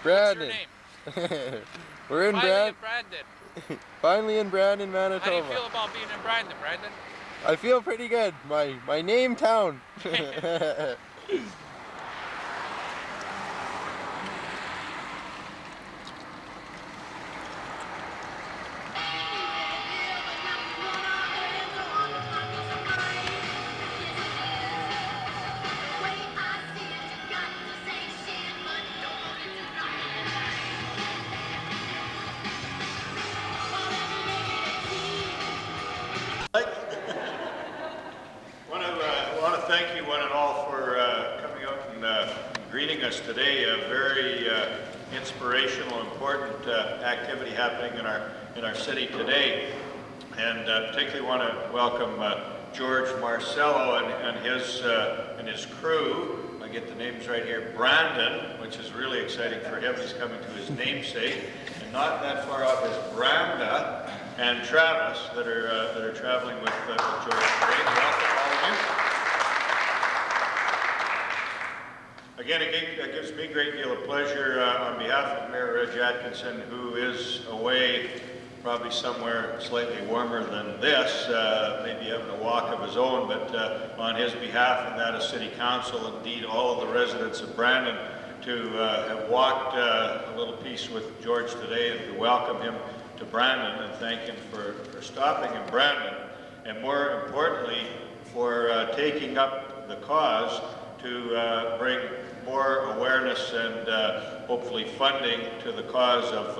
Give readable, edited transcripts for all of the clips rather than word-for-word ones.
Brandon. What's your name? We're in Finally Brandon. in Brandon. Finally in Brandon, Manitoba. How do you feel about being in Brandon, Brandon? I feel pretty good. My name town. I want to thank you one and all for coming out and greeting us today. A very inspirational, important activity happening in our city today, and particularly want to welcome George Marcello and his crew. I get the names right here. Brandon, which is really exciting for him. He's coming to his namesake, and not that far off is Branda and Travis that are traveling with George today. Welcome, all of you. Again, it gives me a great deal of pleasure on behalf of Mayor Reg Atkinson, who is away probably somewhere slightly warmer than this, maybe having a walk of his own, but on his behalf and that of City Council, indeed all of the residents of Brandon, to have walked a little piece with George today and to welcome him to Brandon and thank him for stopping in Brandon, and more importantly, for taking up the cause to bring more awareness and hopefully funding to the cause of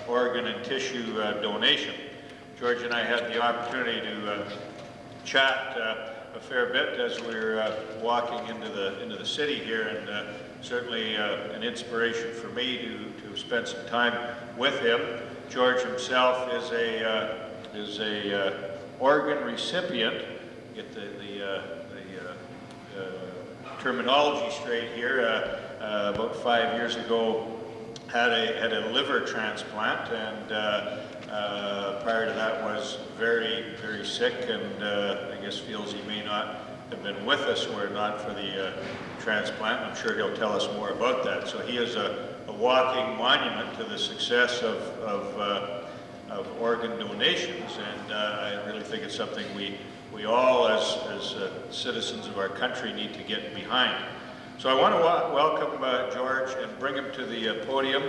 organ and tissue donation. George and I had the opportunity to chat a fair bit as we were walking into the city here, and certainly an inspiration for me to spend some time with him. George himself is a organ recipient. Get the terminology straight here. About 5 years ago, had a liver transplant, and prior to that was very sick, and I guess feels he may not have been with us were it not for the transplant. I'm sure he'll tell us more about that. So he is a walking monument to the success of organ donations, and I really think it's something we all as citizens of our country need to get behind. So I want to welcome George and bring him to the podium,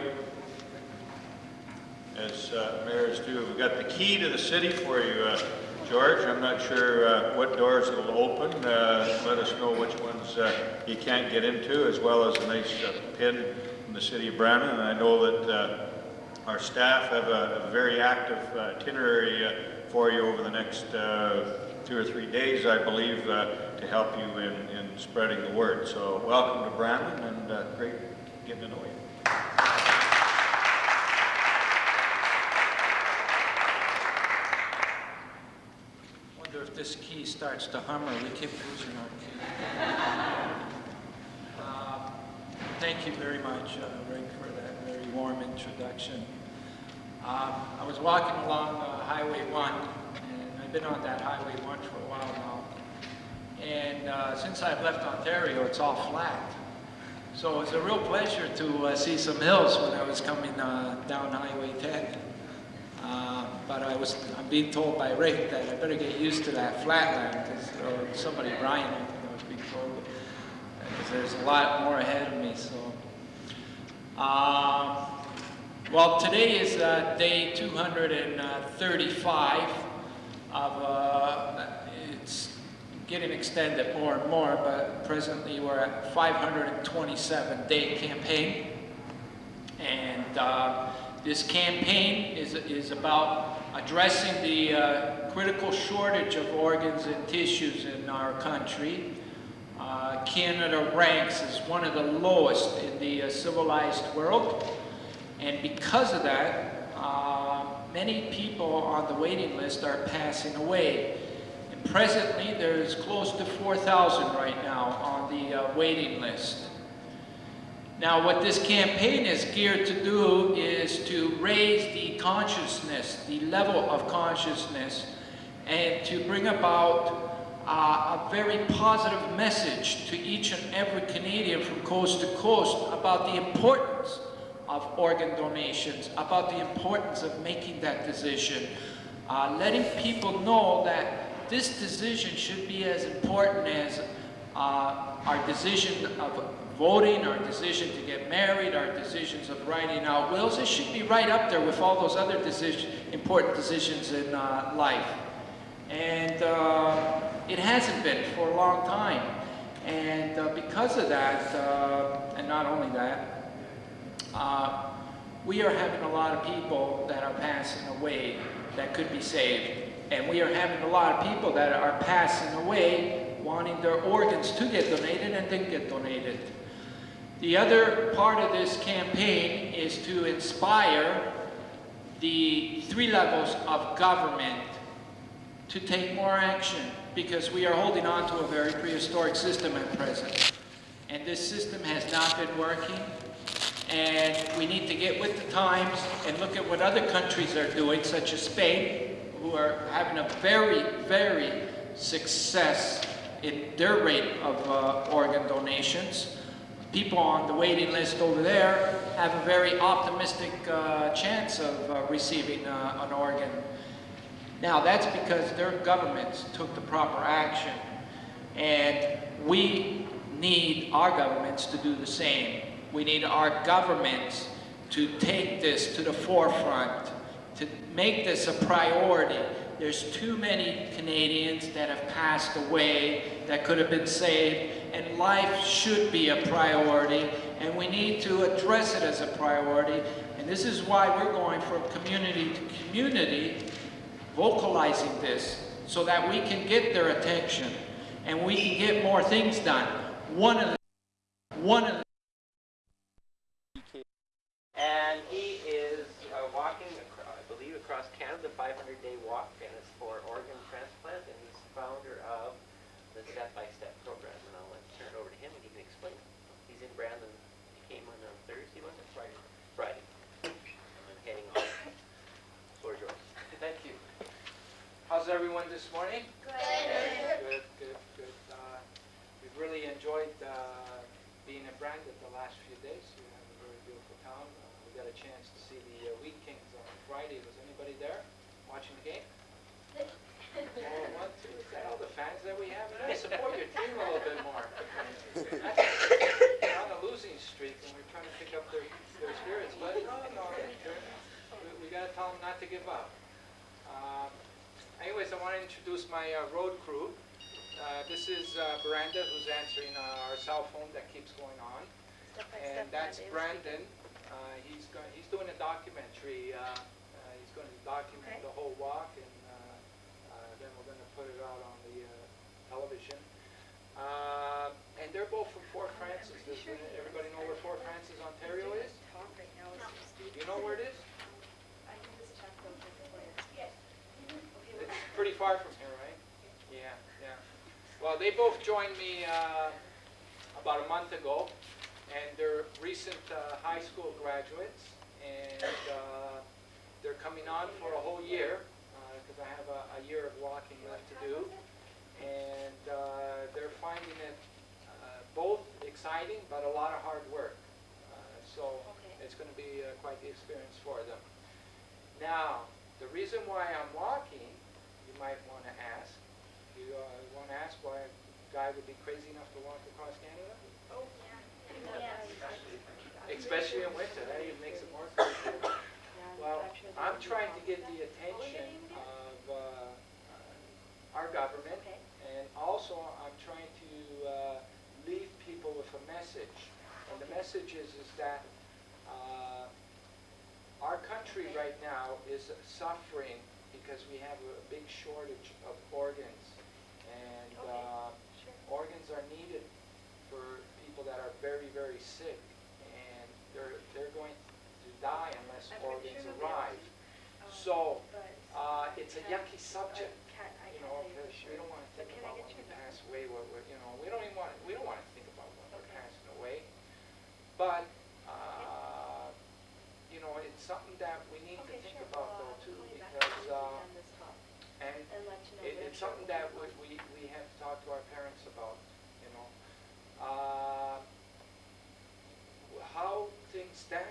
as mayors do. We've got the key to the city for you, George. I'm not sure what doors it'll open. Let us know which ones you can't get into, as well as a nice pin from the city of Brandon. And I know that our staff have a very active itinerary for you over the next 2 or 3 days, I believe, to help you in spreading the word. So welcome to Brandon, and great getting to know you. I wonder if this key starts to hum or we keep losing our key. Thank you very much, Rick, for that very warm introduction. I was walking along Highway 1, and I've been on that Highway 1 for a while now. And since I've left Ontario, it's all flat. So it was a real pleasure to see some hills when I was coming down Highway 10. But I'm being told by Rick that I better get used to that flatland, or somebody, Brian, I think I was being told, because there's a lot more ahead of me. So, well, today is day 235 of, it's getting extended more and more, but presently we're at 527-day campaign. And this campaign is about addressing the critical shortage of organs and tissues in our country. Canada ranks as one of the lowest in the civilized world. And because of that, many people on the waiting list are passing away. And presently, there's close to 4,000 right now on the waiting list. Now, what this campaign is geared to do is to raise the consciousness, the level of consciousness, and to bring about a very positive message to each and every Canadian from coast to coast about the importance of organ donations, about the importance of making that decision, letting people know that this decision should be as important as our decision of voting, our decision to get married, our decisions of writing out wills. It should be right up there with all those other important decisions in life. And it hasn't been for a long time. And because of that, and not only that, we are having a lot of people that are passing away that could be saved. And we are having a lot of people that are passing away wanting their organs to get donated and didn't get donated. The other part of this campaign is to inspire the 3 levels of government to take more action, because we are holding on to a very prehistoric system at present. And this system has not been working, and we need to get with the times and look at what other countries are doing, such as Spain, who are having a very, very success in their rate of organ donations. People on the waiting list over there have a very optimistic chance of receiving an organ. Now, that's because their governments took the proper action, and we need our governments to do the same. We need our governments to take this to the forefront, to make this a priority. There's too many Canadians that have passed away that could have been saved, and life should be a priority, and we need to address it as a priority. And this is why we're going from community to community, vocalizing this, so that we can get their attention and we can get more things done. One of the And he is walking, I believe, across Canada, the 500-day walk, and it's for organ transplant, and he's founder of the step-by-step program. And I'll turn it over to him, and he can explain. He's in Brandon. He came on Thursday, wasn't it? Friday. Friday. And I'm heading off. Floor is yours. Thank you. How's everyone this morning? Good. Good. We've really enjoyed being in Brandon the last few days. We have a very beautiful town. We got a chance to see the Wheat Kings on Friday. Was anybody there watching the game? Oh, 1, 2. Is that all the fans that we have? Support your team a little bit more. We're on a losing streak, and we're trying to pick up their spirits. But no, we got to tell them not to give up. Anyways, I want to introduce my road crew. This is Miranda, who's answering our cell phone that keeps going on. And that's Brandon. He's doing a documentary. He's going to document the whole walk, and then we're going to put it out on the television. And they're both from Fort Francis. Does everybody know where Fort Francis, Ontario is? You know where it is? It's pretty far from here, right? Yeah. Well, they both joined me about a month ago, and they're recent high school graduates, and they're coming on for a whole year, because I have a year of walking left to do, and they're finding it both exciting, but a lot of hard work. So it's going to be quite the experience for them. Now, the reason why I'm walking, you might want to ask. You want to ask why a guy would be crazy enough to walk across Canada? Oh, yeah. Especially in winter, that even makes it more crazy. Well, I'm trying to get the attention of our government, and also I'm trying to leave people with a message. And the message is that our country right now is suffering because we have a big shortage of organs, and organs are needed for people that are very, very sick, and they're going to die unless organs arrive. So it's a yucky subject, you know, because we don't want to think about when we pass away. We don't want to think about when we're passing away, but you know, it's something that we need to think about though too, because and it's something that we have to talk to our parents about, you know. How things stand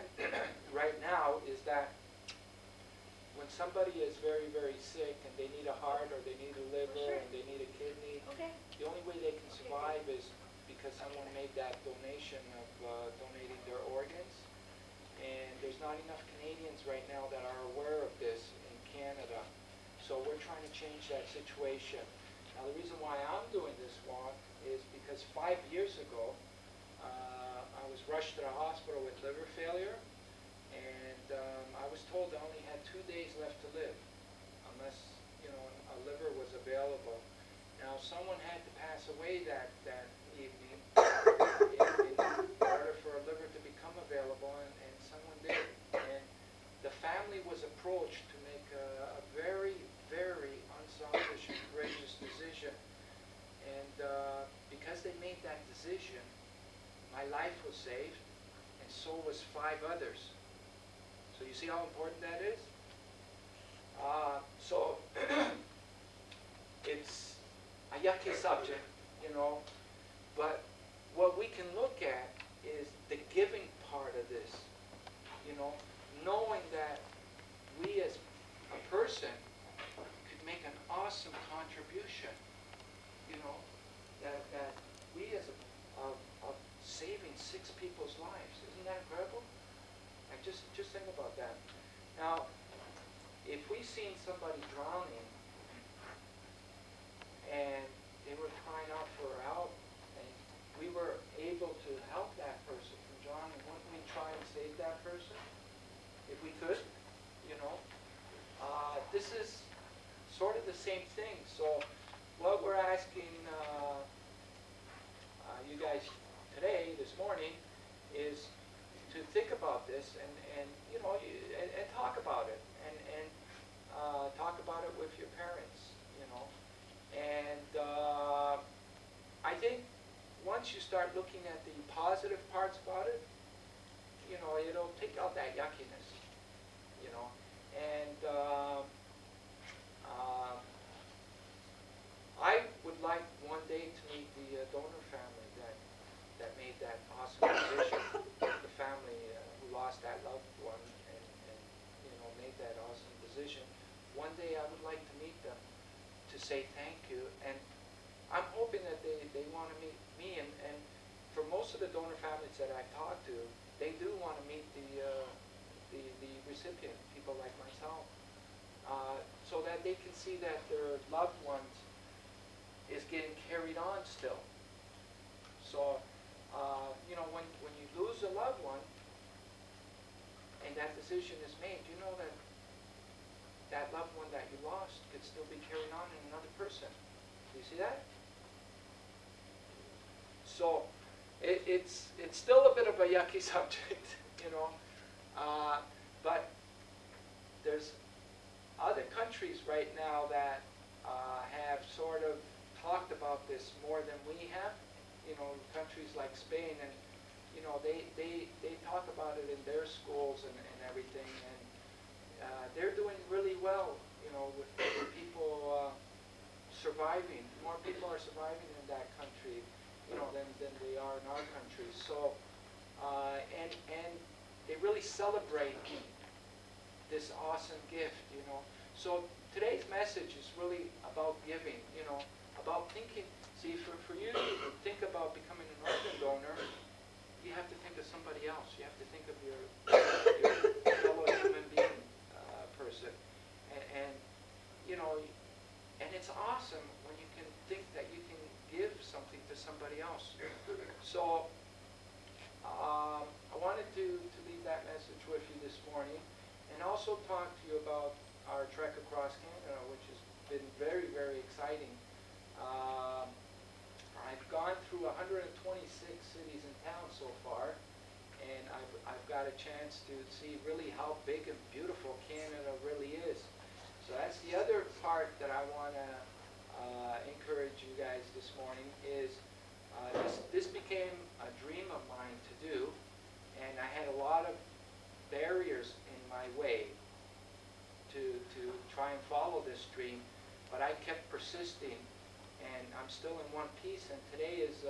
somebody is very, very sick and they need a heart or they need a liver Sure. and they need a kidney, Okay. the only way they can survive is because someone made that donation of donating their organs. And there's not enough Canadians right now that are aware of this in Canada. So we're trying to change that situation. Now the reason why I'm doing this walk is because 5 years ago, I was rushed to the hospital with liver failure. And I was told I only had 2 days left to live, unless, you know, a liver was available. Now, someone had to pass away that evening in order for a liver to become available, and someone did. And the family was approached to make a very, very unselfish and courageous decision. And because they made that decision, my life was saved, and so was 5 others. So you see how important that is? So it's a yucky subject, you know, but what we can look at is the giving part of this, you know, knowing that we as a person could make an awesome contribution, you know, that we as of saving 6 people's lives. Isn't that incredible? And just think about that. Now, if we seen somebody drowning and they were crying out for help and we were able to help that person from drowning, wouldn't we try and save that person? If we could, you know. This is sort of the same thing. So what we're asking you guys today, this morning, is to think about this and you know, and talk about it and talk about it with your parents, you know. And I think once you start looking at the positive parts about it, you know, it'll take out that yuckiness, you know. And I would like one day to meet the donor family that made that awesome decision, the family who lost that loved one and you know, made that awesome decision. One day I would like to meet them to say thank you, and I'm hoping that they want to meet me, and for most of the donor families that I've talked to, they do want to meet the recipient, people like myself, so that they can see that their loved ones is getting carried on still. So, you know, when you lose a loved one, and that decision is made, you know that that loved one that you lost could still be carried on in another person. Do you see that? So, it's still a bit of a yucky subject, you know, but there's other countries right now that have sort of talked about this more than we have. You know, countries like Spain, and you know, they talk about it in their schools and everything, and they're doing really well, you know, with people surviving. More people are surviving in that country, you know, than they are in our country. So, and they really celebrate this awesome gift, you know. So today's message is really about giving, you know, about thinking. See, for you to think about becoming an organ donor, you have to think of somebody else. You have to think of your fellow human being person. And you know, and it's awesome when you can think that you can give something to somebody else. So I wanted to leave that message with you this morning, and also talk to you about our trek across Canada, which has been very, very exciting. I've gone through 126 cities and towns so far, and I've got a chance to see really how big and beautiful Canada really is. So that's the other part that I want to encourage you guys this morning is this became a dream of mine to do, and I had a lot of barriers in my way to try and follow this dream, but I kept persisting, and I'm still in one piece, and today is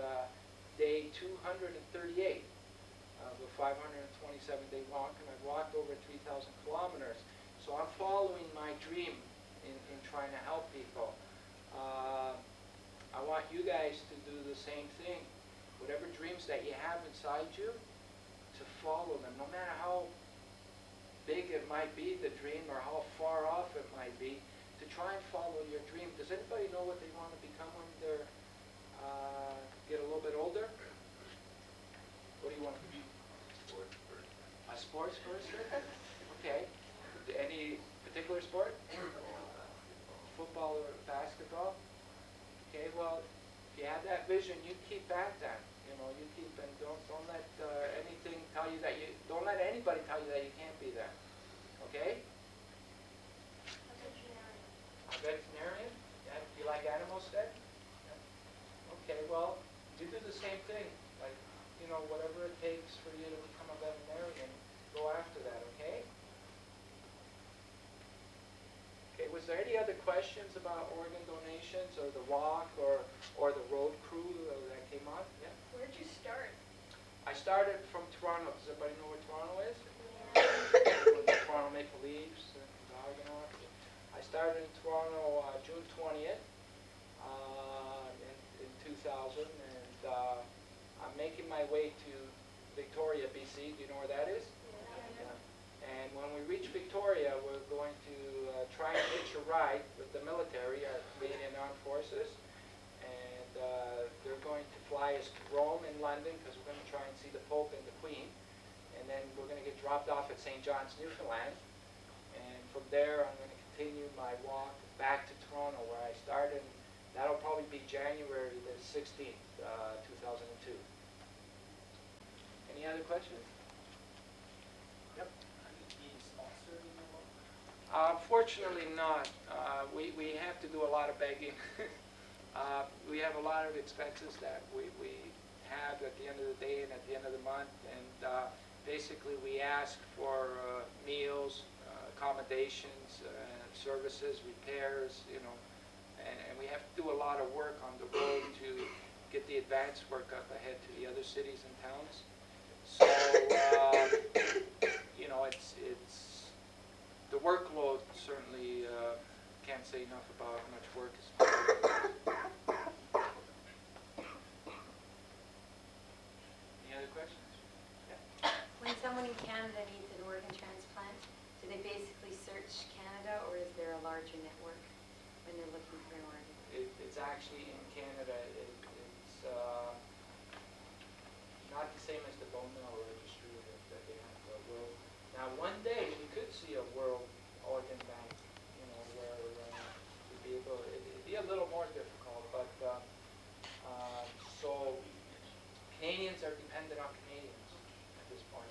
day 238 of a 527-day walk, and I've walked over 3,000 kilometers. So I'm following my dream in trying to help people. I want you guys to do the same thing. Whatever dreams that you have inside you, to follow them, no matter how big it might be, the dream, or how far off it might be, to try and follow your dream. Does anybody know what they want to become when they're get a little bit older? What do you want to be? A sports person? Okay. Any particular sport? Football or basketball? Okay, well, if you have that vision, you keep at that. You know, you keep, and don't let anything tell you that you, don't let anybody tell you that you can't be that. Okay? A veterinarian? Yeah, do you like animals then? Yeah. Okay, well, you do the same thing. Like, you know, whatever it takes for you to become a veterinarian, go after that, okay? Okay, was there any other questions about organ donations or the walk or the road crew that came on? Yeah. Where'd you start? I started from Toronto. Does everybody know where Toronto is? The Toronto Maple Leafs and the Argonauts. I started in Toronto June 20th in 2000, and I'm making my way to Victoria, BC. Do you know where that is? Yeah. And when we reach Victoria, we're going to try and hitch a ride with the military, our Canadian Armed Forces. And they're going to fly us to Rome and London, because we're going to try and see the Pope and the Queen. And then we're going to get dropped off at St. John's, Newfoundland. And from there, I'm going to continue my walk back to Toronto, where I started. That'll probably be January the 16th, 2002. Any other questions? Yep. Unfortunately not. We have to do a lot of begging. We have a lot of expenses that we have at the end of the day and at the end of the month, and basically we ask for meals, accommodations, services, repairs, you know, and we have to do a lot of work on the road to get the advance work up ahead to the other cities and towns. So, you know, it's the workload certainly can't say enough about how much work is. Any other questions? Yeah. When someone in Canada needs an organ transplant, do they basically search Canada, or is there a larger network when they're looking for an organ? It's actually in Canada. It's not the same as the bone marrow registry that they have for the world. Now, one day we could see a world organ bank, you know, where we'd be able. It'd be a little more difficult, but so Canadians are dependent on Canadians at this point.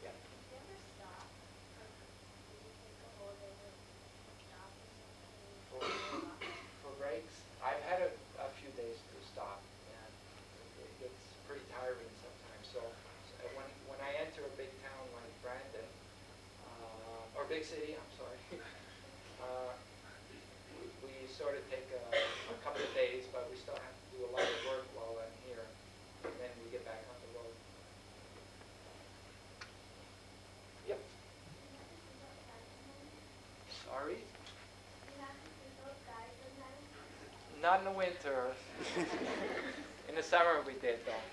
Yeah. Did you ever stop? Did you take a whole day to stop or something? For breaks, I've had a few days to stop, and it gets pretty tiring sometimes. So when I enter a big town like Brandon, or big city, I'm sorry, we sort of take a couple of days, but we still have to do a lot of work while I'm here, and then we get back on the road. Yep. Sorry? Not in the winter. In the summer we did, though.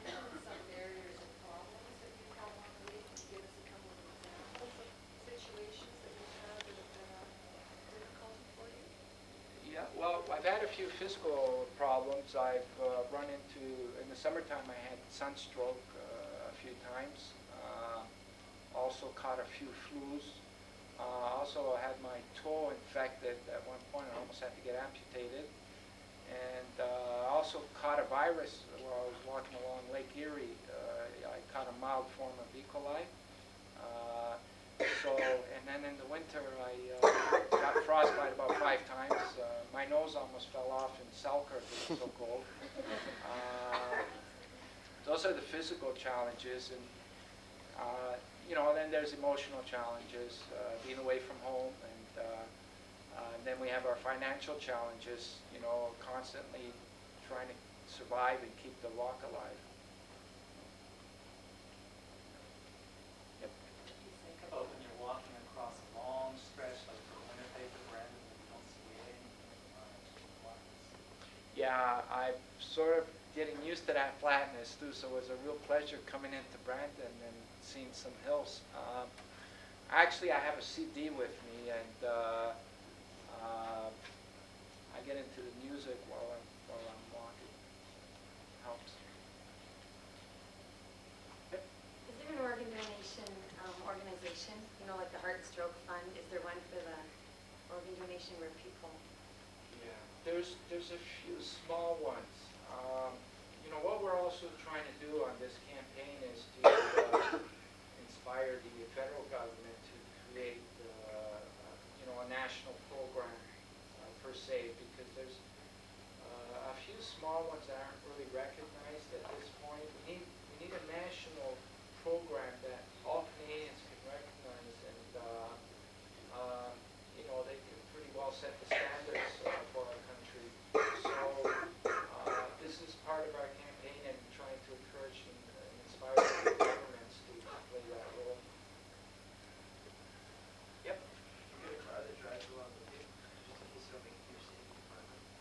Some barriers and problems that you have on the way. Can you give us a couple of examples of situations that you've had that have been a difficulty for you? Yeah, well, I've had a few physical problems. I've run into, in the summertime I had sunstroke a few times. Also caught a few flus. Also had my toe infected at one point. I almost had to get amputated. And also caught a virus while I was walking along Lake Erie. I caught a mild form of E. coli. And then in the winter I got frostbite about 5 times. My nose almost fell off in Selkirk. It was so cold. Those are the physical challenges, and you know, then there's emotional challenges, being away from home, and then we have our financial challenges, you know, constantly trying to survive and keep the walk alive. Yeah, I'm sort of getting used to that flatness too, so it was a real pleasure coming into Brandon and seeing some hills. Actually, I have a CD with me, and I get into the music while I'm walking. Helps. Is there an organization, you know, like the Heart Stroke Fund? Is there one for the organ donation where people? Yeah, there's a few small ones. You know, what we're also trying to do on this campaign is to inspire the federal government to create, you know, a national program per se, because there's a few small ones that aren't really recognized at this point. We need a national program that all Canadians can recognize, and you know, they can pretty well set the standards for our country. So this is part of our campaign and trying to encourage and inspire the governments to play that role. Yep.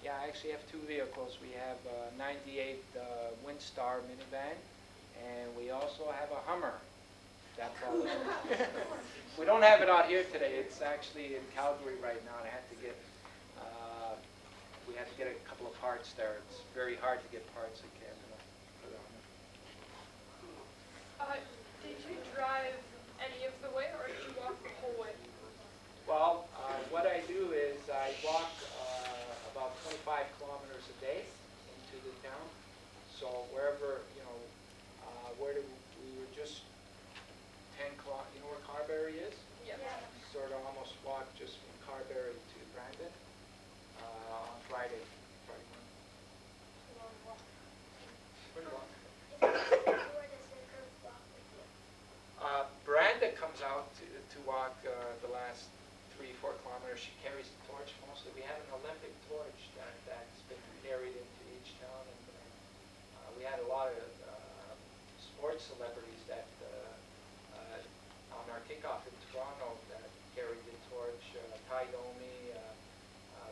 Yeah, I actually have two vehicles. We have a 98 Windstar minivan, and we also have a Hummer. That's all. We don't have it out here today. It's actually in Calgary right now. I had to get, we had to get a couple of parts there. It's very hard to get parts in Canada for the Hummer. Did you drive any of the way, or did you walk the whole way? Well, what I do is I walk about 25 kilometers a day into the town. So wherever, you know, we were just 10 kilometers, you know where Carberry is? Yeah. Sort of almost walk just from Carberry to Brandon on Friday morning. Pretty long. Branda comes out to walk the last 3-4 kilometers. She carries the torch mostly. We have an Olympic torch that's been carried into each town, and we had a lot of sports celebrities that on our kickoff in Toronto that carried the torch. Ty Domi,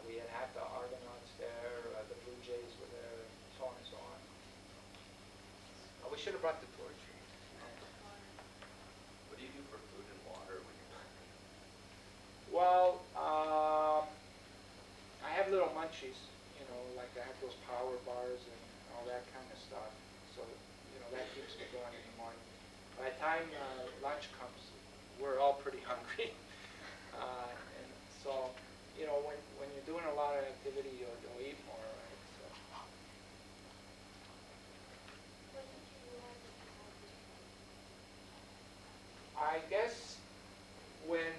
we had half the Argonauts there, the Blue Jays were there, and so on and so on. We should have brought the torch. What do you do for food and water when you're done? Well, I have little munchies, you know, like I have those power bars and all that kind of stuff. So, you know, that keeps me going in the morning. By the time lunch comes, we're all pretty hungry. And so, you know, when you're doing a lot of activity, you'll eat more, right? So. I guess when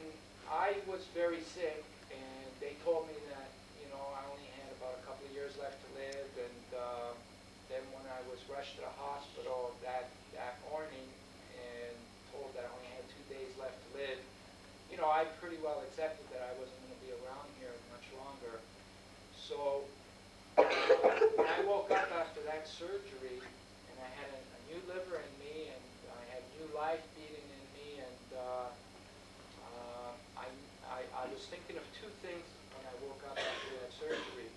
I was very sick and they told me that, you know, I only had about a couple of years left to live, and then when I was rushed to the hospital that morning and told that I only had 2 days left to live, you know, I pretty well accepted that I wasn't going to be around here much longer. So when I woke up after that surgery, and I had a new liver in me, and I had new life beating in me, and I was thinking of two things when I woke up after that surgery.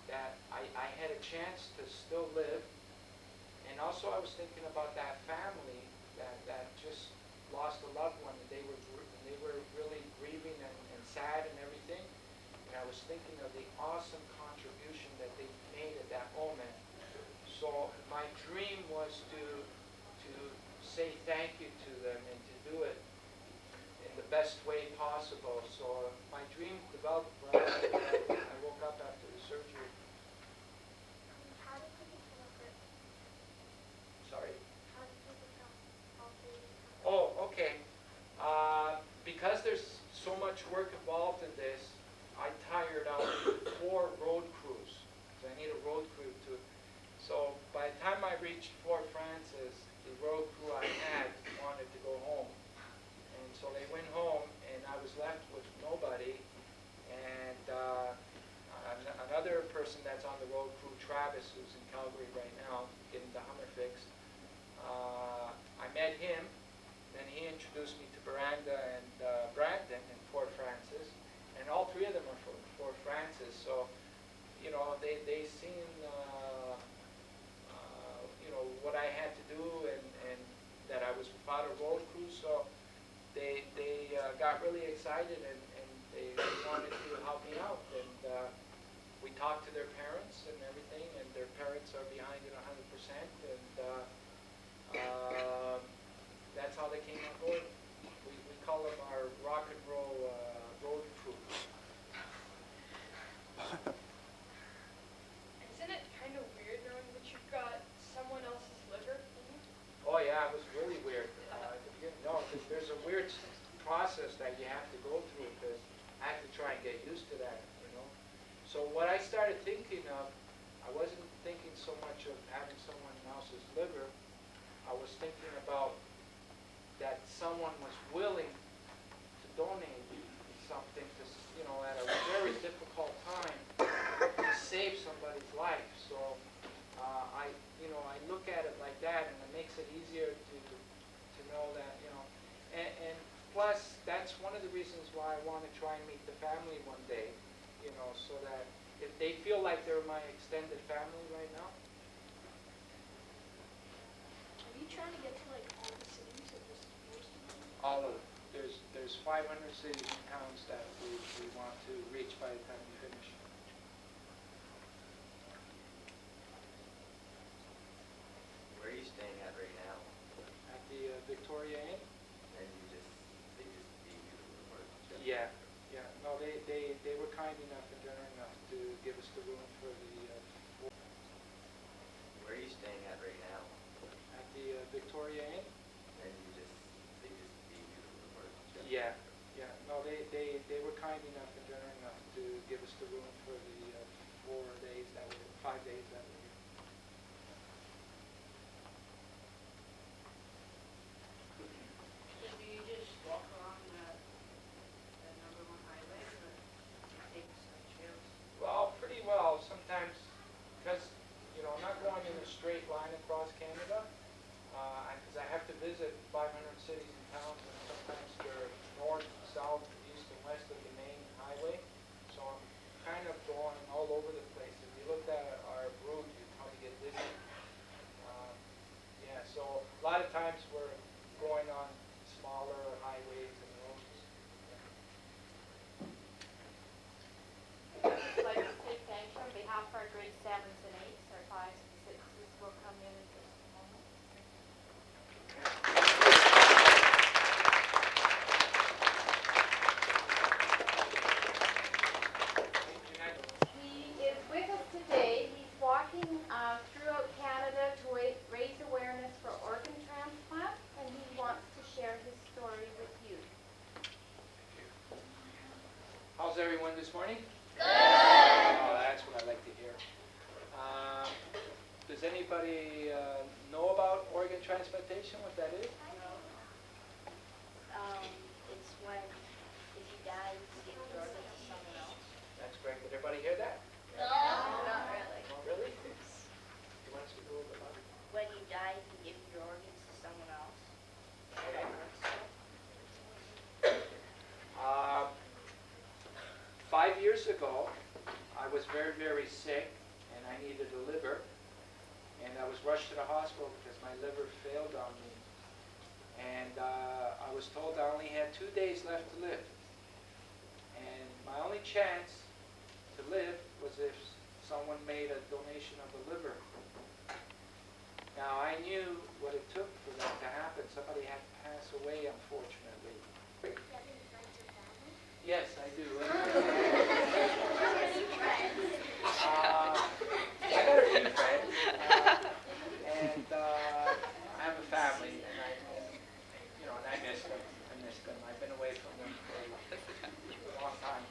That I had a chance to still live, and also I was thinking about that family that just lost a loved one, and they were really grieving and sad and everything. And I was thinking of the awesome contribution that they made at that moment. So my dream was to say thank you to them and to do it in the best way possible. So my dream developed when I woke up after the surgery. How did you become a Christian? Sorry? How did you become also Oh, okay. Because there's so much work involved in this, I tired out 4 road crews. So I need a road crew too. So by the time I reached Fort Frances, the road crew I had wanted to go home. And so they went home, and I was left with nobody. And another person that's on the road crew, Travis, who's in Calgary right now, getting the Hummer fixed, I met him. Then he introduced me to Miranda and Brandon in Fort Frances, and all 3 of them are from Fort Frances. So, you know, they seen, what I had to do and that I was part of road crew, so they got really excited and they wanted to help me out. And we talked to their parents and everything, and their parents are behind it 100%, and that's how they came on board. We call them our rock and roll road crew. Isn't it kind of weird knowing that you've got someone else's liver in you? Oh yeah, it was really weird at the beginning. No, there's a weird process that you have to go through because I have to try and get used to that, you know. So what I started thinking of, I wasn't thinking so much of having someone else's liver. I was thinking about that someone was willing to donate something to, at a very difficult time to save somebody's life. So I look at it like that, and it makes it easier to know that, and plus that's one of the reasons why I want to try and meet the family one day, so that if they feel like they're my extended family right now. Are you trying to get to like all the cities or just most of them? All of it. There's 500 cities and towns that we want to reach by the time we finish. Where are you staying at right now? At the Victoria Inn? And they just gave you the room or just- Yeah. No, they were kind enough and generous enough to give us the room for the. Where are you staying at right now? At the Victoria Inn? And they just gave you the room or just- Yeah. No, they were kind enough and generous enough to give us the room for the 5 days that we were here. So do you just walk along that number one highway, or take some trails? Well, pretty well. Sometimes, because I'm not going in a straight line across Canada, because I have to visit 500 cities and towns, and sometimes they're north, south, east, and west of the main highway. So I'm kind of going all over the place. If you looked at our route, you'd probably get dizzy. So a lot of times we're going on smaller highways and roads. I'd like to say thank you on behalf of our grade 7s and 8s, our 5s and 6s will come in just a moment. He is with us today. He's walking throughout Canada to raise awareness for organ transplant, and he wants to share his story with you. How's everyone this morning? Good! Oh, that's what I like to hear. Does anybody know about organ transplantation, what that is? It's when, if you die, you give your organ to someone else. That's great. Did everybody hear that? No, not really. Oh, really? You want us to go over that? When you die, you give your organs to someone else. Okay. 5 years ago, I was very, very sick, and I needed a liver. And I was rushed to the hospital because my liver failed on me. And I was told I only had 2 days left to live. And my only chance to live was if someone made a donation of a liver. Now, I knew what it took for that to happen. Somebody had to pass away, unfortunately. Yes, I do. I got a few friends, and I have a family, and I miss them. I've been away from them for a long time.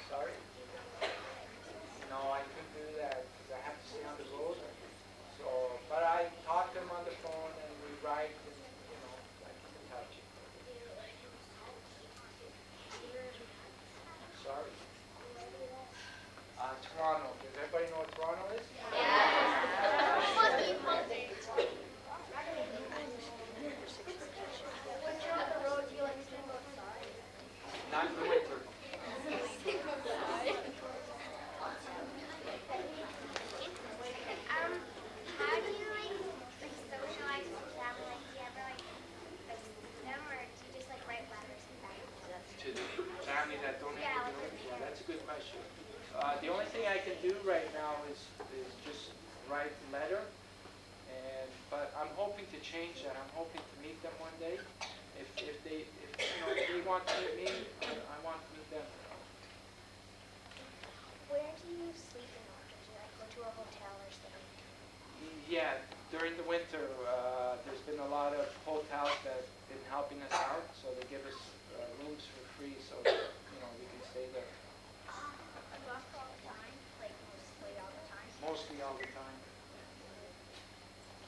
Sorry? No, I couldn't do that because I have to stay on the road. So, but I talk to them on the phone, and we write, and I keep in touch. Sorry. Toronto. Does everybody know what Toronto is? Not in the winter. to the family that donated the organs? Yeah, that's a good question. The only thing I can do right now is just write a letter, but I'm hoping to change that. I'm hoping to meet them one day. If they want to meet me, I want to meet them. Where do you sleep in Oregon? Do you like go to a hotel or something? Yeah, during the winter, there's been a lot of hotels that have been helping us out, so they give us rooms for free, so we can stay there. You walk all the time? Like mostly all the time? Mostly all the time.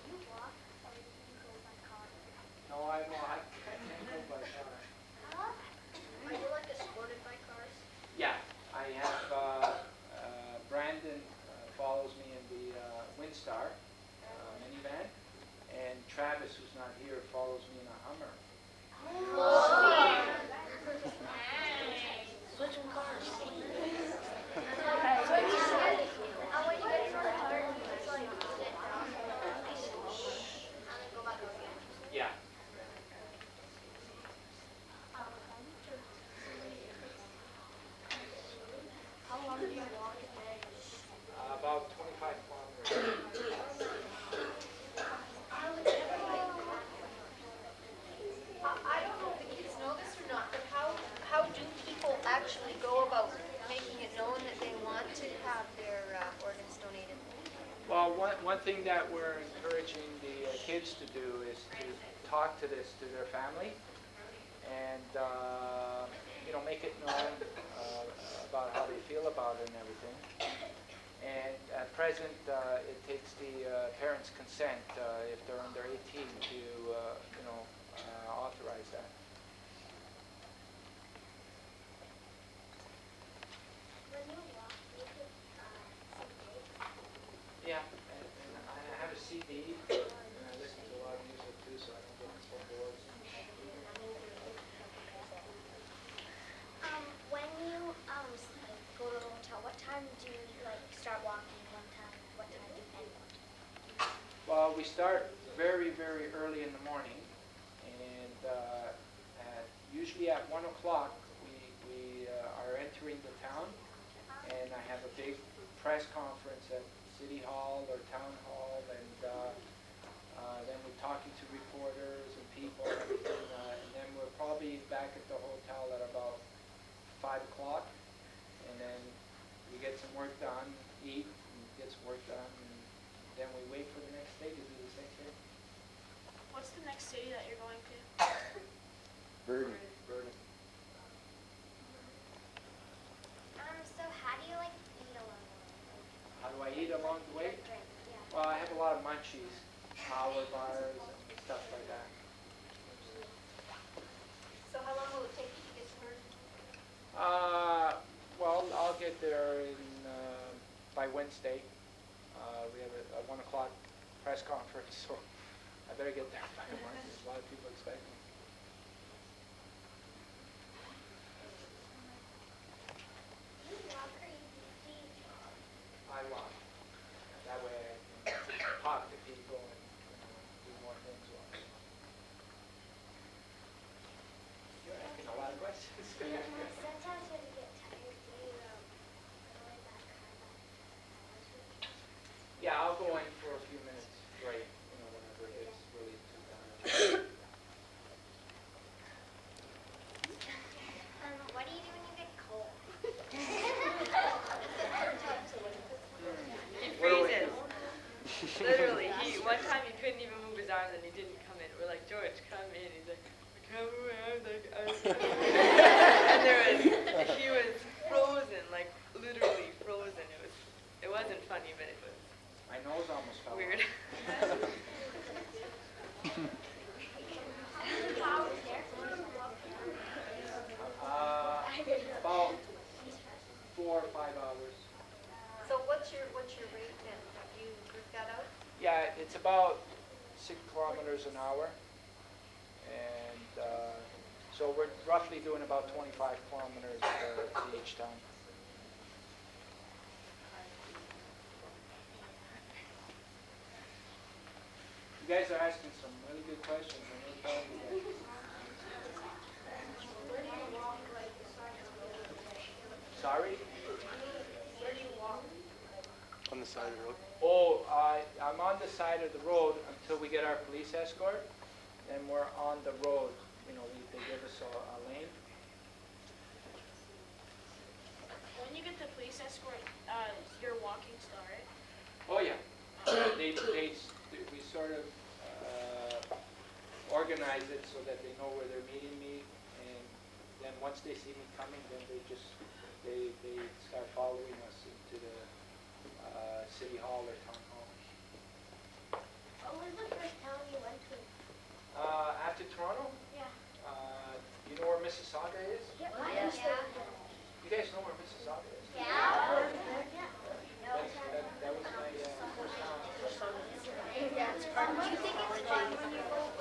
Do you walk or do you go by car? No, I can't go by car. Are you like escorted by cars? Yeah, I have Brandon follows me in the Windstar minivan, and Travis, who's not here, follows me in a Hummer. Switching cars. When you get in a car, it's like sit down and then go back up again. Yeah. How long do you walk a day? About 25 kilometers. I don't know if the kids know this or not, but how do people actually go about making it known that they want to have their organs donated? Well, one thing that we're encouraging the kids to do is to talk to their family, and make it known about how they feel about it and everything. And at present, it takes the parents' consent if they're under 18 to authorize that. When you walk, you could see Yeah, and I have a CD, and I listen to a lot of music too, so I don't get so bored. When you go to the hotel, what time do you start walking? What time do you end walking? Well, we start very, very early in the morning, and usually at 1 o'clock we are entering the town, and I have a big press conference at City Hall or Town Hall, and then we're talking to reporters and people and everything, and then we're probably back at the hotel at about 5 o'clock, and then we get some work done, eat, and get some work done, and then we wait for the next day to do the same thing. What's the next city that you're going to? Birdie. So how do you eat along the way? How do I eat along the way? Drink, yeah. Well, I have a lot of munchies, power bars, and stuff like that. So how long will it take you to get to work? Well, I'll get there by Wednesday. We have a 1 o'clock press conference, so I better get there by 1. There's a lot of people expecting me. Do you walk or do you I walk. That way I can talk to people and do more things while I walk. You're asking a lot of questions. Sometimes when you get tired, do you go in that car that Yeah, I'll go in for a few minutes break, whenever it's really too bad. What do you do when you get cold? He freezes. Literally. One time he couldn't even move his arms and he didn't come in. We're like, George, come in. He's like, I can't move my arms. And he was frozen, like literally frozen. It wasn't funny, but it was My nose almost fell weird. About 4 or 5 hours. So what's your rate then? Have you worked that out? Yeah, it's about 6 kilometers an hour, and so we're roughly doing about 25 kilometers to each town. You guys are asking some really good questions. I'm really proud of you guys. Where do you walk, like Sorry? Where do you walk? On the side of the road. Oh, I'm on the side of the road until we get our police escort, and we're on the road. You know, they give us a lane. When you get the police escort, you're walking still, right? Oh, yeah. We sort of organize it so that they know where they're meeting me, and then once they see me coming, then they start following us into the city hall or town hall. What was the first town you went to? After Toronto, Yeah. you know where Mississauga is? Yeah. You guys know where Mississauga is? Yeah. That was my first town. Do you think it's fun when you walk?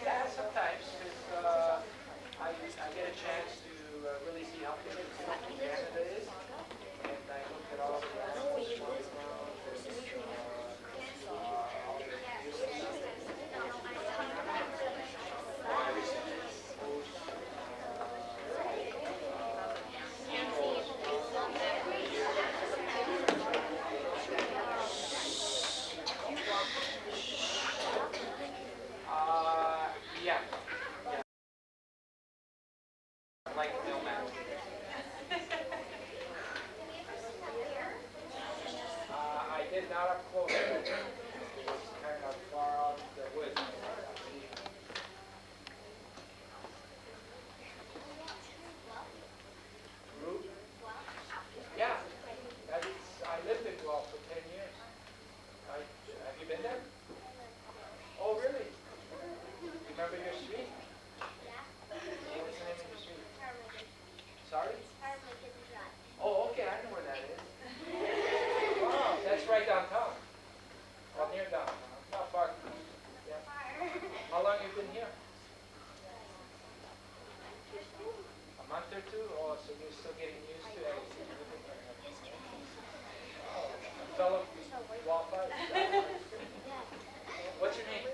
Yeah, sometimes, because I get a chance to really see how big Canada is, and I look at all the animals on the ground, yeah. Like mailman. I did not up close. It was kind of far out the woods. Route? Yeah. I lived in Guelph for 10 years. Have you been there? Oh, really? Remember your street? What's the name of your street? Sorry? Oh, okay, I know where that is. Wow, that's right downtown. Well, near downtown. Not far. Yeah. How long have you been here? A month or two? Oh, so you're still getting used to everything. Oh, fellow Guelph. What's your name?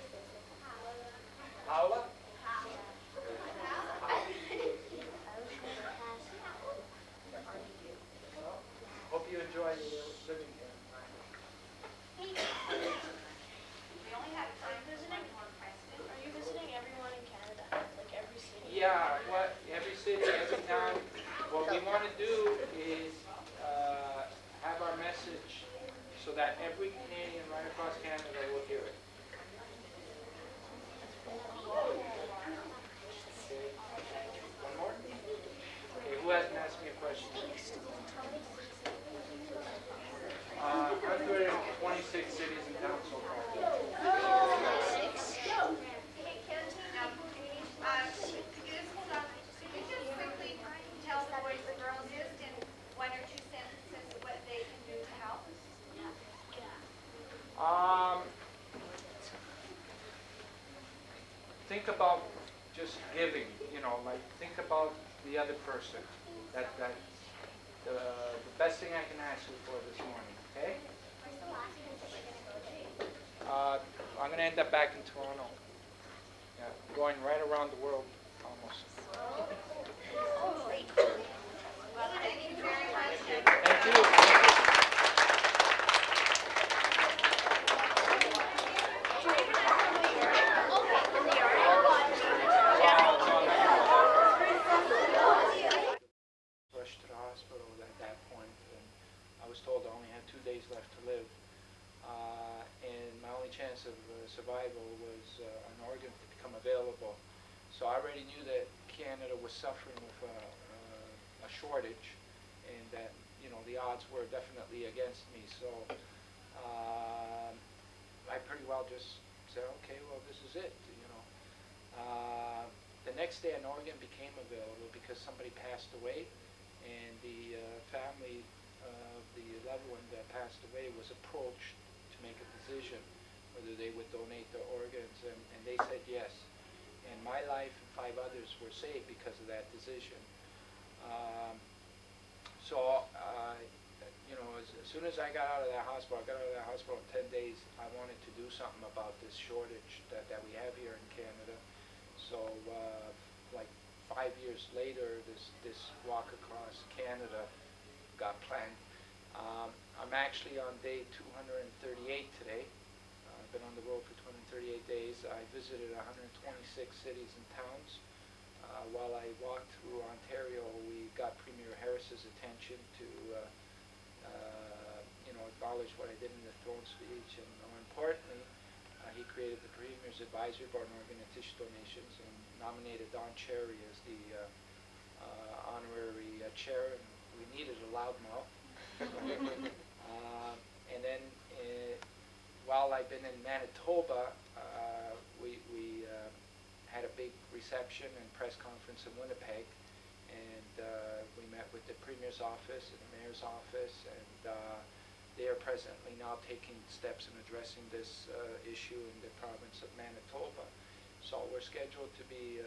Paula? Hope you enjoy living here. Are you visiting everyone in Canada? Like every city? Yeah, every city, every town. What we want to do is have our message so that every Canadian right across Canada will hear it. Okay. One more? Okay, who hasn't asked me a question? 126 cities and towns so far. Think about just giving, like think about the other person. That's the best thing I can ask you for this morning, okay? I'm going to end up back in Toronto. Yeah, going right around the world almost. Thank you. Rushed to the hospital at that point, and I was told I only had 2 days left to live. And my only chance of survival was an organ to become available. So I already knew that Canada was suffering with a shortage, and that the odds were definitely against me. So I pretty well just said, okay, well this is it. The next day an organ became available because somebody passed away, and the family of the loved one that passed away was approached to make a decision whether they would donate their organs, and they said yes. And my life and 5 others were saved because of that decision. As soon as I got out of that hospital, in 10 days, I wanted to do something about this shortage that we have here in Canada. So like 5 5 years later, this walk across Canada got planned. I'm actually on day 238 today. I've been on the road for 238 days. I visited 126 cities and towns. While I walked through Ontario, we got Premier Harris's attention to acknowledge what I did in the throne speech, and more importantly, he created the Premier's Advisory Board on Organ and Tissue Donations and nominated Don Cherry as the honorary chair, and we needed a loudmouth. And then while I've been in Manitoba, we had a big reception and press conference in Winnipeg, and we met with the Premier's office and the Mayor's office, and they are presently now taking steps in addressing this issue in the province of Manitoba. So we're scheduled to be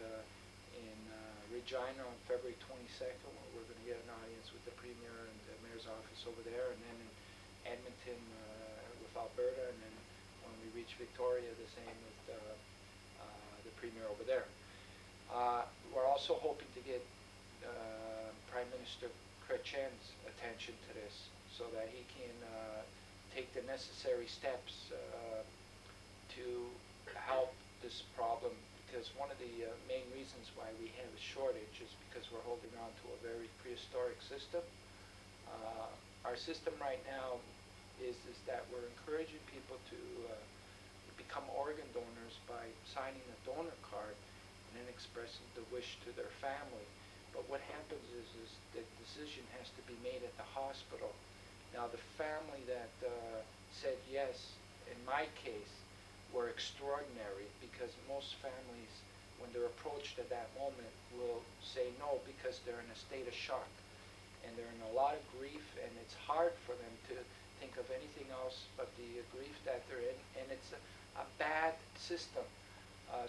in Regina on February 22nd, where we're going to get an audience with the Premier and the Mayor's office over there, and then in Edmonton with Alberta, and then when we reach Victoria, the same with the Premier over there. We're also hoping to get Prime Minister Chrétien's attention to this, so that he can take the necessary steps to help this problem, because one of the main reasons why we have a shortage is because we're holding on to a very prehistoric system. Our system right now is that we're encouraging people to become organ donors by signing a donor card and then expressing the wish to their family. But what happens is the decision has to be made at the hospital. Now, the family that said yes, in my case, were extraordinary, because most families, when they're approached at that moment, will say no because they're in a state of shock. And they're in a lot of grief, and it's hard for them to think of anything else but the grief that they're in, and it's a bad system.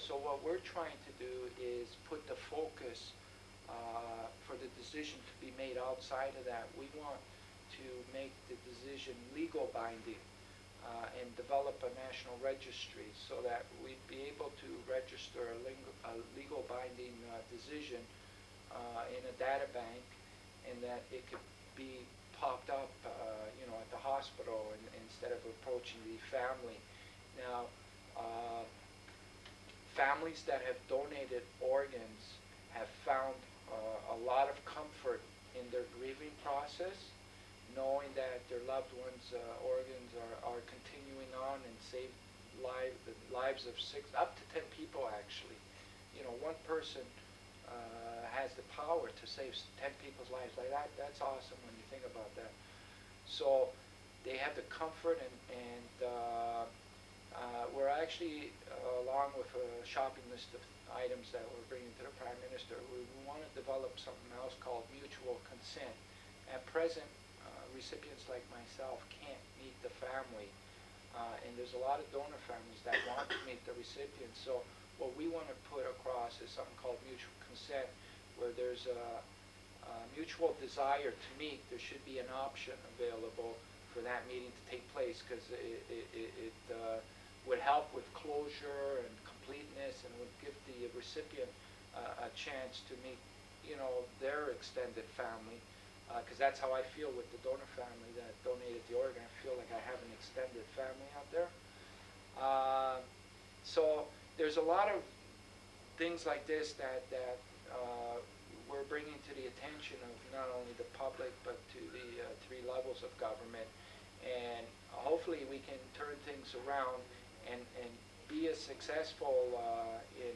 So what we're trying to do is put the focus for the decision to be made outside of that. We want to make the decision legal binding and develop a national registry so that we'd be able to register a legal binding decision in a data bank, and that it could be popped up at the hospital instead of approaching the family. Now, families that have donated organs have found a lot of comfort in their grieving process, knowing that their loved ones' organs are continuing on and save the lives of up to 10 people, actually. One person has the power to save 10 people's lives. Like that's awesome when you think about that. So they have the comfort, and we're actually, along with a shopping list of items that we're bringing to the Prime Minister, we want to develop something else called mutual consent. At present, recipients like myself can't meet the family, and there's a lot of donor families that want to meet the recipient. So what we want to put across is something called mutual consent, where there's a mutual desire to meet. There should be an option available for that meeting to take place, because it would help with closure and completeness, and would give the recipient a chance to meet, their extended family. Because that's how I feel with the donor family that donated the organ. I feel like I have an extended family out there. So there's a lot of things like this that we're bringing to the attention of not only the public, but to the 3 levels of government. And hopefully we can turn things around and be as successful in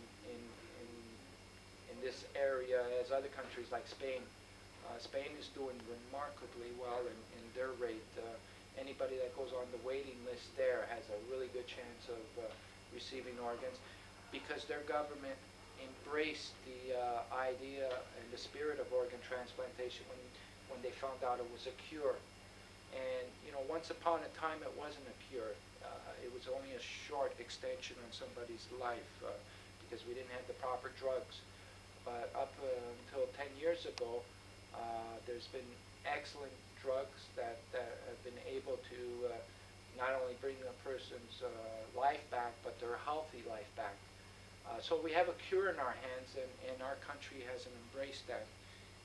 this area as other countries like Spain. Spain is doing remarkably well in their rate. Anybody that goes on the waiting list there has a really good chance of receiving organs, because their government embraced the idea and the spirit of organ transplantation when they found out it was a cure. And once upon a time it wasn't a cure. It was only a short extension on somebody's life because we didn't have the proper drugs. But up until 10 years ago, there's been excellent drugs that have been able to not only bring a person's life back, but their healthy life back. So we have a cure in our hands, and our country hasn't embraced that.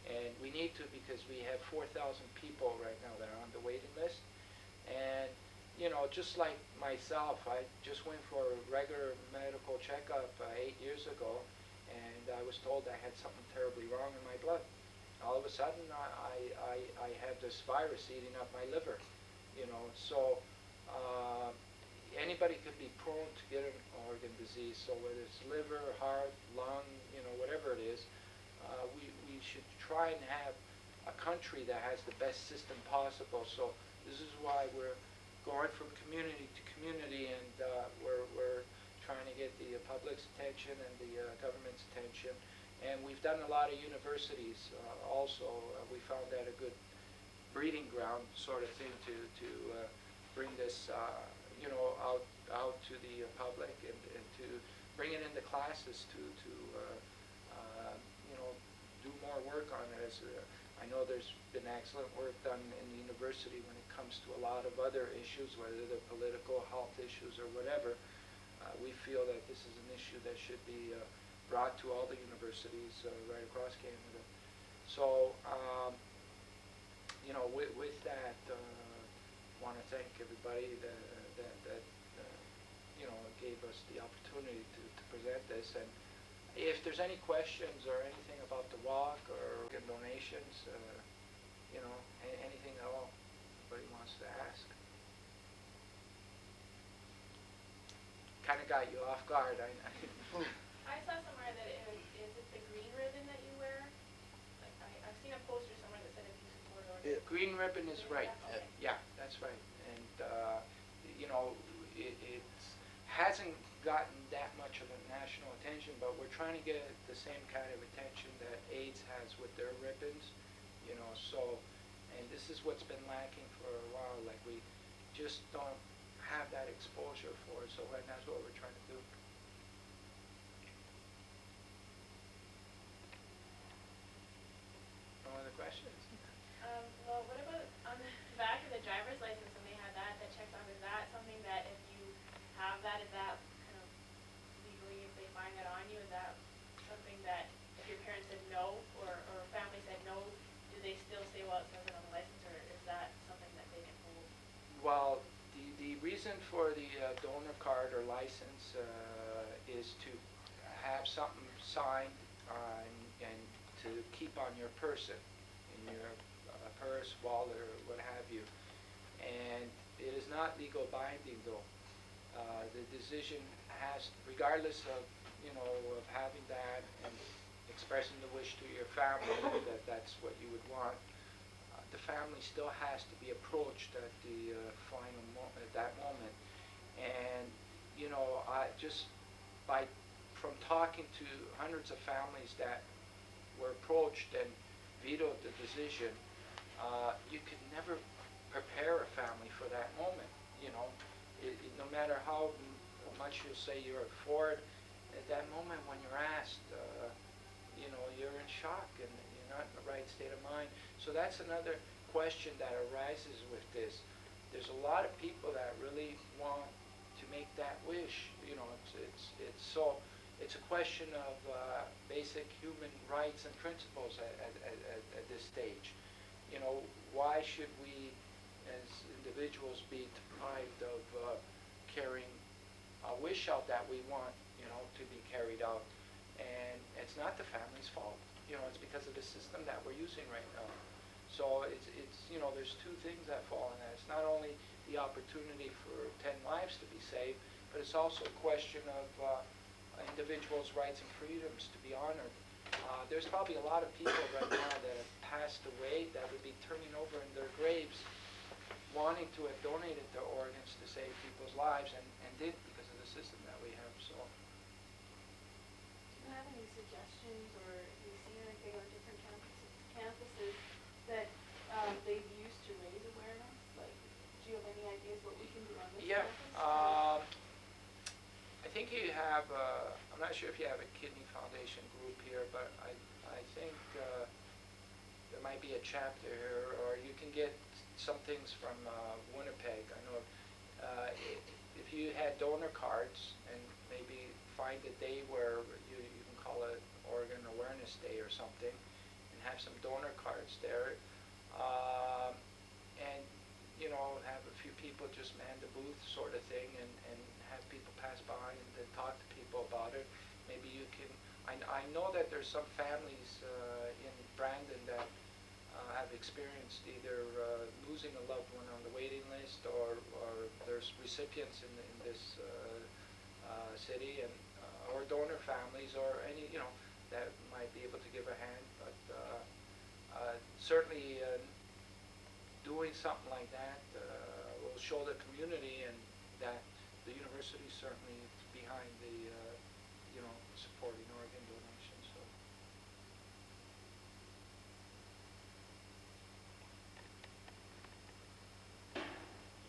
And we need to, because we have 4,000 people right now that are on the waiting list. And, you know, just like myself, I just went for a regular medical checkup 8 years ago, and I was told I had something terribly wrong in my blood. All of a sudden, I have this virus eating up my liver, you know. So anybody could be prone to get an organ disease. So whether it's liver, heart, lung, you know, whatever it is, we should try and have a country that has the best system possible. So this is why we're going from community to community, and we're trying to get the public's attention and the government's attention. And we've done a lot of universities also. We found that a good breeding ground sort of thing to bring this you know, out to the public, and to bring it into classes to you know, do more work on it. As I know there's been excellent work done in the university when it comes to a lot of other issues, whether they're political, health issues, or whatever. We feel that this is an issue that should be brought to all the universities right across Canada. So, you know, with that, want to thank everybody that you know, gave us the opportunity to present this. And if there's any questions or anything about the walk or donations, you know, anything at all anybody wants to ask. Kind of got you off guard. I saw somewhere that is it the green ribbon that you wear? Like I've seen a poster somewhere that said if you support organ. Green ribbon is right. Okay. Yeah, that's right. And you know, it hasn't gotten that much of a national attention, but we're trying to get the same kind of attention that AIDS has with their ribbons. You know, so, and this is what's been lacking for a while. Like, we just don't have that exposure for it. So, and that's what we're trying to do. No other questions? Well, what about on the back of the driver's license, when they have that checks off, is that something that if you have that, is that kind of legally, if they find that on you, is that something that if your parents said no, or family said no, do they still say, well, it says it on the license, or is that something that they can hold? Well, the reason for the donor card or license is to have something signed and to keep on your person, in your purse, wallet, or what have you. And it is not legal binding, though. The decision has, regardless of, you know, of having that and expressing the wish to your family that that's what you would want, the family still has to be approached at the final moment, at that moment. And, you know, from talking to hundreds of families that were approached and vetoed the decision, you could never prepare a family for that moment. You know, no matter how much you say you're for it, at that moment when you're asked, you know, you're in shock and you're not in the right state of mind. So that's another question that arises with this. There's a lot of people that really want to make that wish. You know, it's a question of basic human rights and principles at this stage. You know, why should we, as individuals, be deprived of carrying a wish out that we want, you know, to be carried out? And it's not the family's fault. You know, it's because of the system that we're using right now. So it's you know, there's two things that fall in that. It's not only the opportunity for 10 lives to be saved, but it's also a question of individuals' rights and freedoms to be honored. There's probably a lot of people right now that have passed away that would be turning over in their graves wanting to have donated their organs to save people's lives, and didn't because of the system that we have. So, Do you have any suggestions, or have you seen anything on different campuses that they've used to raise awareness? Like, do you have any ideas what we can do on this campus? I think you have, I'm not sure if you have a kidney foundation group here, but I think there might be a chapter here, or you can get some things from Winnipeg. I know if you had donor cards and maybe find a day where you can call it Organ Awareness Day or something, and have some donor cards there, and you know, have a few people just man the booth sort of thing, and have people pass by and then talk to people about it. Maybe you can. I know that there's some families in Brandon that have experienced either losing a loved one on the waiting list, or there's recipients in this city, and or donor families, or any, you know, that might be able to give a hand. But certainly doing something like that will show the community and that the university is certainly behind the you know, supporting organ donation. So.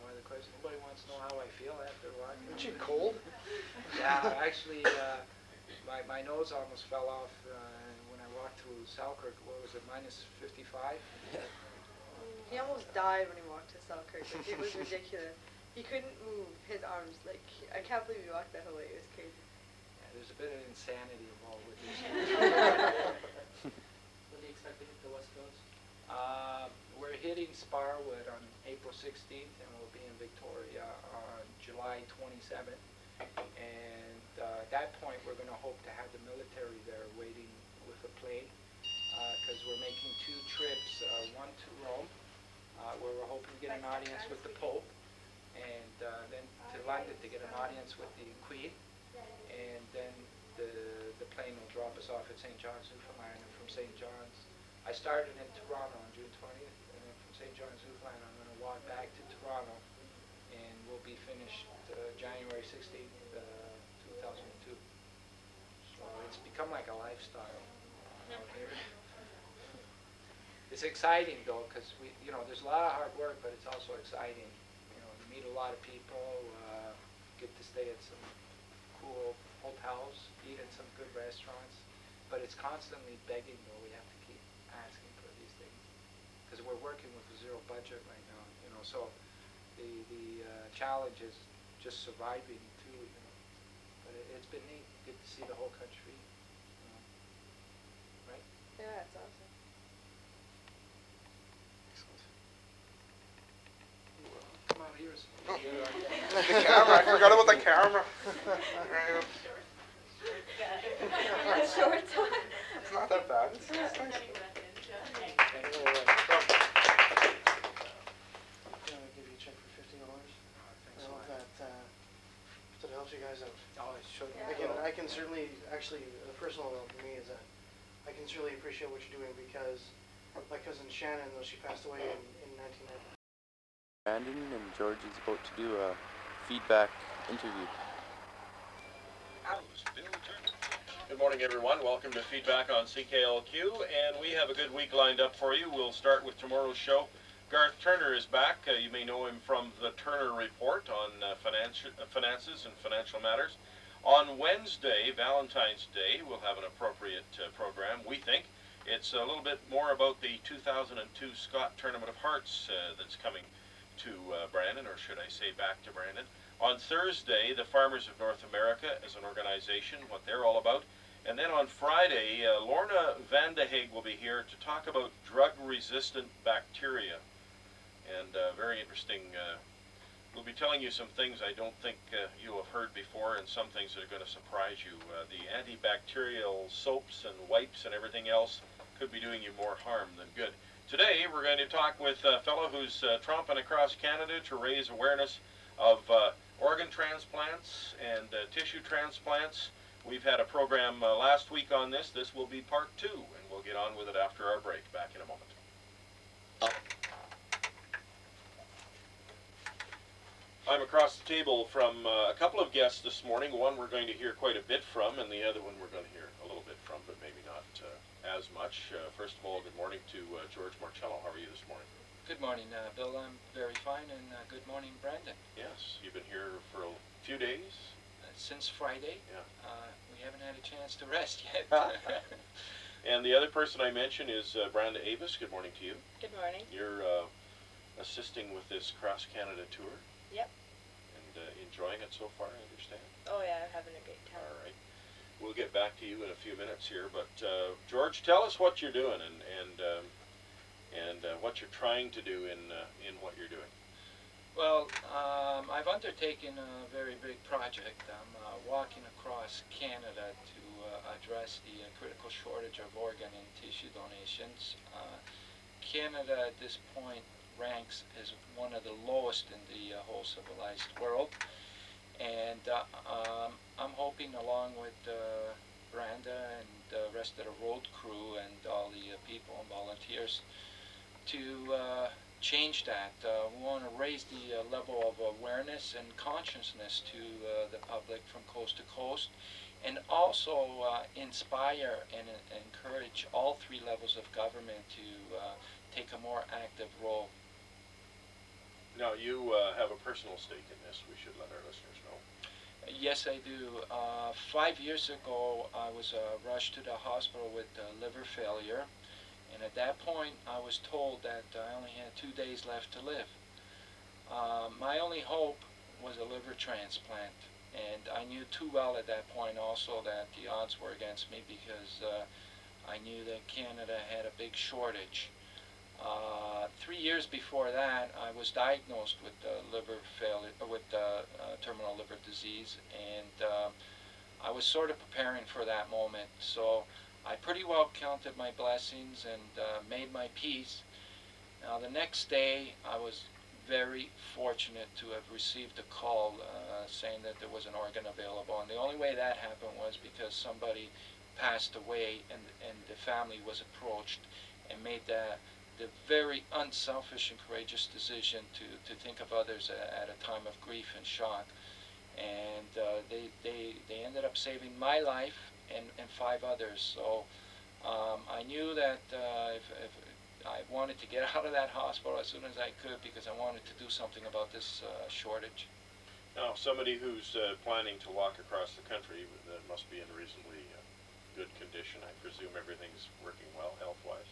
No other questions? Nobody wants to know how I feel after walking? Aren't you cold? Yeah, actually, my nose almost fell off when I walked through Selkirk. What was it, minus 55? He almost died when he walked to Selkirk. Like, it was ridiculous. He couldn't move his arms. Like, I can't believe he walked that whole way. It was crazy. Yeah, there's a bit of insanity involved with this. When do you expect to hit the West Coast? We're hitting Sparwood on April 16th, and we'll be in Victoria on July 27th. And at that point, we're going to hope to have the military there waiting with a plane, because we're making 2 trips, one to Rome, where we're hoping to get an audience with the Pope, and then to London to get an audience with the Queen, and then the plane will drop us off at St. John's, Newfoundland, and from St. John's, I started in Toronto on June 20th, and then from St. John's, Newfoundland, I'm going to walk back to Toronto, and we'll be finished January 16th, 2002. So it's become like a lifestyle out here. It's exciting though, because you know, there's a lot of hard work, but it's also exciting. You know, you meet a lot of people, get to stay at some cool hotels, eat at some good restaurants, but it's constantly begging though. We have to keep asking for these things, because we're working with a zero budget right now, you know, so the challenge is just surviving too, you know, but it's been neat. Good to see the whole country, you know. Right? Yeah, it's awesome. Come out here. The camera, I forgot about the camera. That's short time. It's not that bad. It's nice. Getting lessons, yeah. I'll give you a check for $50. Thanks I a hope lot. that helps you guys out. Oh, it should. I can certainly, actually, the personal note for me is that I can certainly appreciate what you're doing, because my cousin Shannon, though she passed away in 1990. Brandon, and George is about to do a feedback interview. Good morning, everyone. Welcome to Feedback on CKLQ, and we have a good week lined up for you. We'll start with tomorrow's show. Garth Turner is back. You may know him from the Turner Report on finances and financial matters. On Wednesday, Valentine's Day, we'll have an appropriate program, we think. It's a little bit more about the 2002 Scott Tournament of Hearts that's coming to Brandon, or should I say back to Brandon. On Thursday, the Farmers of North America as an organization, what they're all about. And then on Friday, Lorna Vandeheg will be here to talk about drug-resistant bacteria. And very interesting. We'll be telling you some things I don't think you'll have heard before, and some things that are going to surprise you. The antibacterial soaps and wipes and everything else could be doing you more harm than good. Today, we're going to talk with a fellow who's tromping across Canada to raise awareness of organ transplants and tissue transplants. We've had a program last week on this. This will be part 2, and we'll get on with it after our break. Back in a moment. I'm across the table from a couple of guests this morning. One we're going to hear quite a bit from, and the other one we're going to hear a little bit from, but maybe not as much. First of all, good morning to George Marcello. How are you this morning? Good morning, Bill. I'm very fine, and good morning, Brandon. Yes, you've been here for a few days. Since Friday. Yeah. We haven't had a chance to rest yet. And the other person I mentioned is Branda Avis. Good morning to you. Good morning. You're assisting with this Cross Canada tour. Yep. And enjoying it so far, I understand? Oh yeah, I'm having a great time. All right. We'll get back to you in a few minutes here, but George, tell us what you're doing and what you're trying to do in what you're doing. Well, I've undertaken a very big project. I'm walking across Canada to address the critical shortage of organ and tissue donations. Canada at this point ranks as one of the lowest in the whole civilized world, and I'm hoping, along with Branda and the rest of the road crew and all the people and volunteers, to change that. We want to raise the level of awareness and consciousness to the public from coast to coast, and also inspire and encourage all three levels of government to take a more active role. Now, you have a personal stake in this. We should let our listeners know. Yes, I do. 5 years ago, I was rushed to the hospital with liver failure. And at that point, I was told that I only had 2 days left to live. My only hope was a liver transplant. And I knew too well at that point also that the odds were against me, because I knew that Canada had a big shortage. 3 years before that, I was diagnosed with liver failure, with terminal liver disease, and I was sort of preparing for that moment. So I pretty well counted my blessings and made my peace. Now, the next day, I was very fortunate to have received a call saying that there was an organ available. And the only way that happened was because somebody passed away, and the family was approached and made the very unselfish and courageous decision to think of others at a time of grief and shock. And they ended up saving my life and 5 others. So I knew that if I wanted to get out of that hospital as soon as I could, because I wanted to do something about this shortage. Now, somebody who's planning to walk across the country, that must be in reasonably good condition. I presume everything's working well health-wise?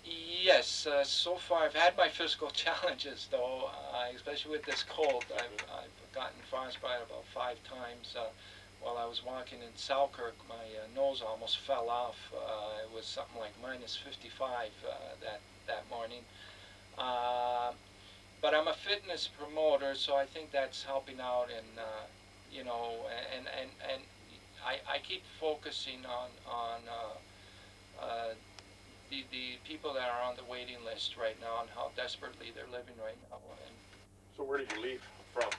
Yes, so far I've had my physical challenges, though, especially with this cold. I've gotten frostbite about 5 times. While I was walking in Selkirk, my nose almost fell off. It was something like minus 55 that morning. But I'm a fitness promoter, so I think that's helping out, and you know, and I keep focusing on the people that are on the waiting list right now and how desperately they're living right now. And so where did you leave from?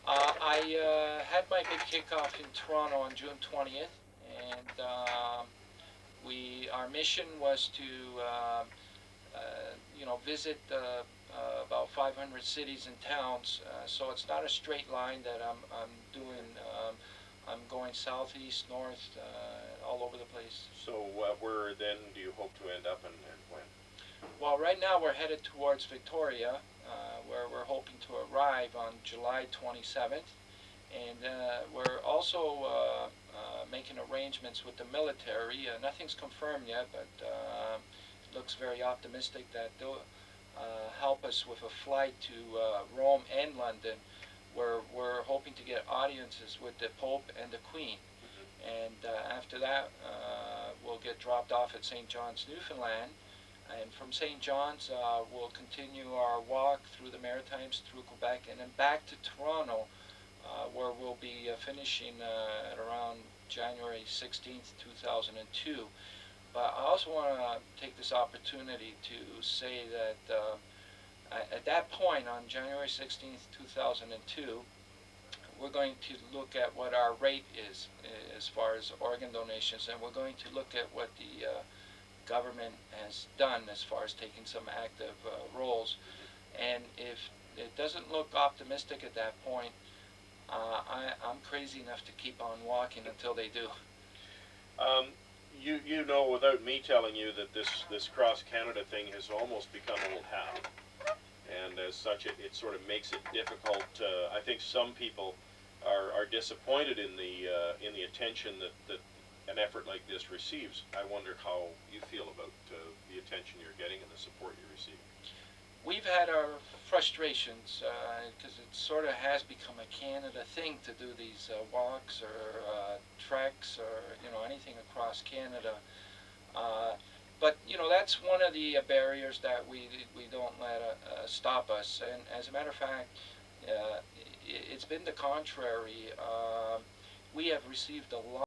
I had my big kickoff in Toronto on June 20th, and our mission was to visit about 500 cities and towns. So it's not a straight line that I'm doing. I'm going southeast, north, all over the place. So where then do you hope to end up, and when? Well, right now we're headed towards Victoria, where we're hoping to arrive on July 27th. And we're also making arrangements with the military. Nothing's confirmed yet, but it looks very optimistic that they'll help us with a flight to Rome and London, where we're hoping to get audiences with the Pope and the Queen. And after that, we'll get dropped off at St. John's, Newfoundland. And from St. John's, we'll continue our walk through the Maritimes, through Quebec, and then back to Toronto, where we'll be finishing at around January 16th, 2002. But I also want to take this opportunity to say that at that point, on January 16th, 2002, we're going to look at what our rate is as far as organ donations, and we're going to look at what the government has done as far as taking some active roles. And if it doesn't look optimistic at that point, I'm crazy enough to keep on walking until they do. You know, without me telling you, that this cross-Canada thing has almost become old hat. And as such, it sort of makes it difficult. I think some people are disappointed in the attention that an effort like this receives. I wonder how you feel about the attention you're getting and the support you're receiving. we've had our frustrations because it sort of has become a Canada thing to do these walks or treks or anything across Canada. But that's one of the barriers that we don't let stop us. And as a matter of fact, it's been the contrary. We have received a lot